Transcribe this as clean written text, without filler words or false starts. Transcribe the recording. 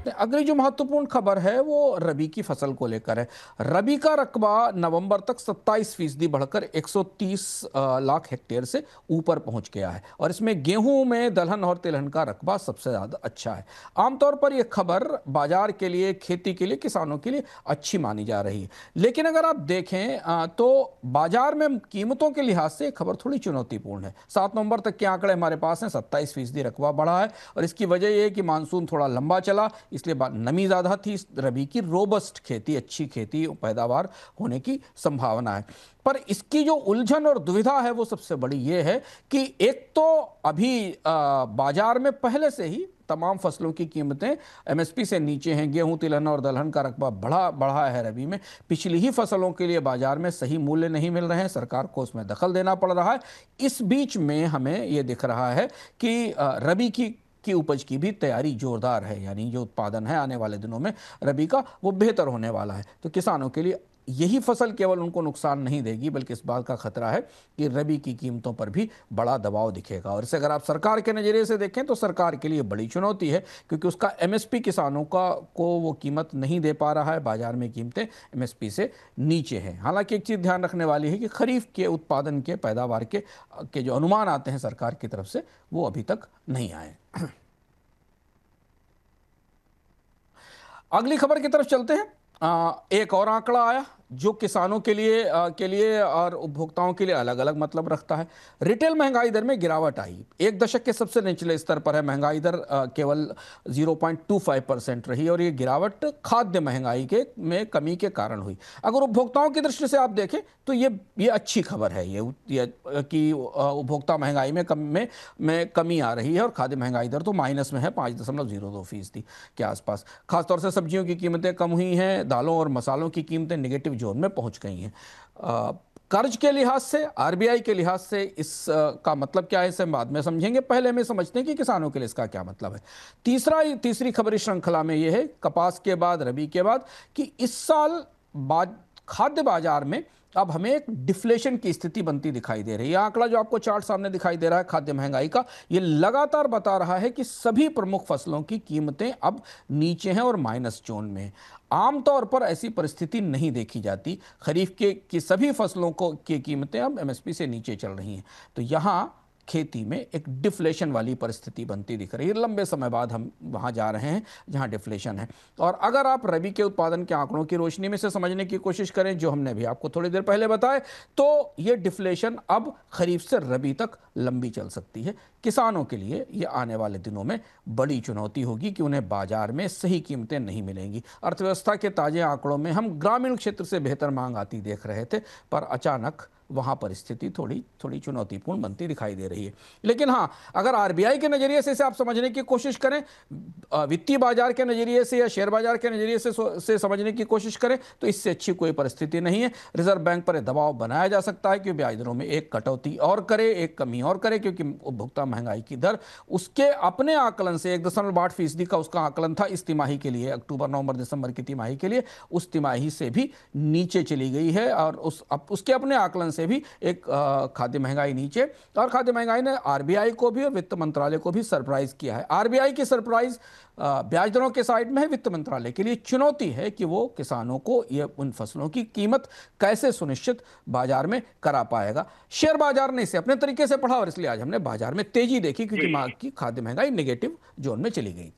अगली जो महत्वपूर्ण खबर है वो रबी की फसल को लेकर है। रबी का रकबा नवंबर तक 27% बढ़कर 130 लाख हेक्टेयर से ऊपर पहुंच गया है और इसमें गेहूं में दलहन और तिलहन का रकबा सबसे ज्यादा अच्छा है। आमतौर पर यह खबर बाजार के लिए, खेती के लिए, किसानों के लिए अच्छी मानी जा रही है। लेकिन अगर आप देखें तो बाजार में कीमतों के लिहाज से खबर थोड़ी चुनौतीपूर्ण है। 7 नवंबर तक के आंकड़े हमारे पास हैं, 27% रकबा बढ़ा है और इसकी वजह यह है कि मानसून थोड़ा लंबा चला, इसलिए नमी ज़्यादा थी। रबी की रोबस्ट खेती, अच्छी खेती पैदावार होने की संभावना है। पर इसकी जो उलझन और दुविधा है वो सबसे बड़ी ये है कि एक तो अभी बाजार में पहले से ही तमाम फसलों की कीमतें एमएसपी से नीचे हैं। गेहूं, तिलहन और दलहन का रकबा बढ़ा है रबी में। पिछली ही फसलों के लिए बाजार में सही मूल्य नहीं मिल रहे हैं, सरकार को उसमें दखल देना पड़ रहा है। इस बीच में हमें यह दिख रहा है कि रबी की उपज की भी तैयारी जोरदार है, यानी जो उत्पादन है आने वाले दिनों में रबी का वो बेहतर होने वाला है। तो किसानों के लिए यही फसल केवल उनको नुकसान नहीं देगी, बल्कि इस बात का खतरा है कि रबी की कीमतों पर भी बड़ा दबाव दिखेगा। और इसे अगर आप सरकार के नज़रिए से देखें तो सरकार के लिए बड़ी चुनौती है, क्योंकि उसका एमएसपी किसानों को वो कीमत नहीं दे पा रहा है। बाजार में कीमतें एमएसपी से नीचे हैं। हालांकि एक चीज़ ध्यान रखने वाली है कि खरीफ के उत्पादन के, पैदावार के जो अनुमान आते हैं सरकार की तरफ से, वो अभी तक नहीं आए। अगली खबर की तरफ चलते हैं। एक और आंकड़ा आया जो किसानों के लिए और उपभोक्ताओं के लिए अलग अलग मतलब रखता है। रिटेल महंगाई दर में गिरावट आई, एक दशक के सबसे निचले स्तर पर है। महंगाई दर केवल 0.25% रही और ये गिरावट खाद्य महंगाई में कमी के कारण हुई। अगर उपभोक्ताओं की दृष्टि से आप देखें तो ये अच्छी खबर है, ये कि उपभोक्ता महंगाई में कमी आ रही है और खाद्य महंगाई दर तो माइनस में है, 5.02% के आसपास। खासतौर से सब्जियों की कीमतें कम हुई हैं, दालों और मसालों की कीमतें नेगेटिव जोन में पहुंच गई हैं। कर्ज के लिहाज से, आरबीआई के लिहाज से का मतलब क्या है, इसे बाद में समझेंगे। पहले हमें समझते हैं कि किसानों के लिए इसका क्या मतलब है। तीसरी खबर इस श्रृंखला में यह है, कपास के बाद, रबी के बाद, कि इस साल खाद्य बाजार में अब हमें एक डिफ्लेशन की स्थिति बनती दिखाई दे रही है। आंकड़ा जो आपको चार्ट सामने दिखाई दे रहा है खाद्य महंगाई का, ये लगातार बता रहा है कि सभी प्रमुख फसलों की कीमतें अब नीचे हैं और माइनस जोन में। आमतौर पर ऐसी परिस्थिति नहीं देखी जाती। खरीफ की सभी फसलों की कीमतें अब एमएसपी से नीचे चल रही हैं। तो यहां खेती में एक डिफ्लेशन वाली परिस्थिति बनती दिख रही है। लंबे समय बाद हम वहां जा रहे हैं जहां डिफ्लेशन है। और अगर आप रबी के उत्पादन के आंकड़ों की रोशनी में से समझने की कोशिश करें, जो हमने भी आपको थोड़ी देर पहले बताए, तो यह डिफ्लेशन अब खरीफ से रबी तक लंबी चल सकती है। किसानों के लिए यह आने वाले दिनों में बड़ी चुनौती होगी कि उन्हें बाजार में सही कीमतें नहीं मिलेंगी। अर्थव्यवस्था के ताजे आंकड़ों में हम ग्रामीण क्षेत्र से बेहतर मांग आती देख रहे थे, पर अचानक वहाँ परिस्थिति थोड़ी चुनौतीपूर्ण बनती दिखाई दे रही है। लेकिन हाँ, अगर आरबीआई के नज़रिए से इसे आप समझने की कोशिश करें, वित्तीय बाजार के नज़रिए से या शेयर बाजार के नज़रिए से समझने की कोशिश करें, तो इससे अच्छी कोई परिस्थिति नहीं है। रिजर्व बैंक पर दबाव बनाया जा सकता है कि ब्याज दरों में एक कटौती और करे, एक कमी और करे, क्योंकि उपभोक्ता महंगाई की दर उसके अपने आकलन से 1.8% का उसका आकलन था इस तिमाही के लिए, अक्टूबर, नवंबर, दिसंबर की तिमाही के लिए, उस तिमाही से भी नीचे चली गई है। और उसके अपने आकलन से भी एक खाद्य महंगाई नीचे। और खाद्य महंगाई ने आरबीआई को भी और वित्त मंत्रालय को भी सरप्राइज किया है। आरबीआई की सरप्राइज ब्याज दरों के साइड में है। वित्त मंत्रालय के लिए चुनौती है कि वो किसानों को ये उन फसलों की कीमत कैसे सुनिश्चित बाजार में करा पाएगा। शेयर बाजार ने इसे अपने तरीके से पढ़ा और इसलिए आज हमने बाजार में तेजी देखी, क्योंकि जी। मांग की खाद्य महंगाई नेगेटिव जोन में चली गई।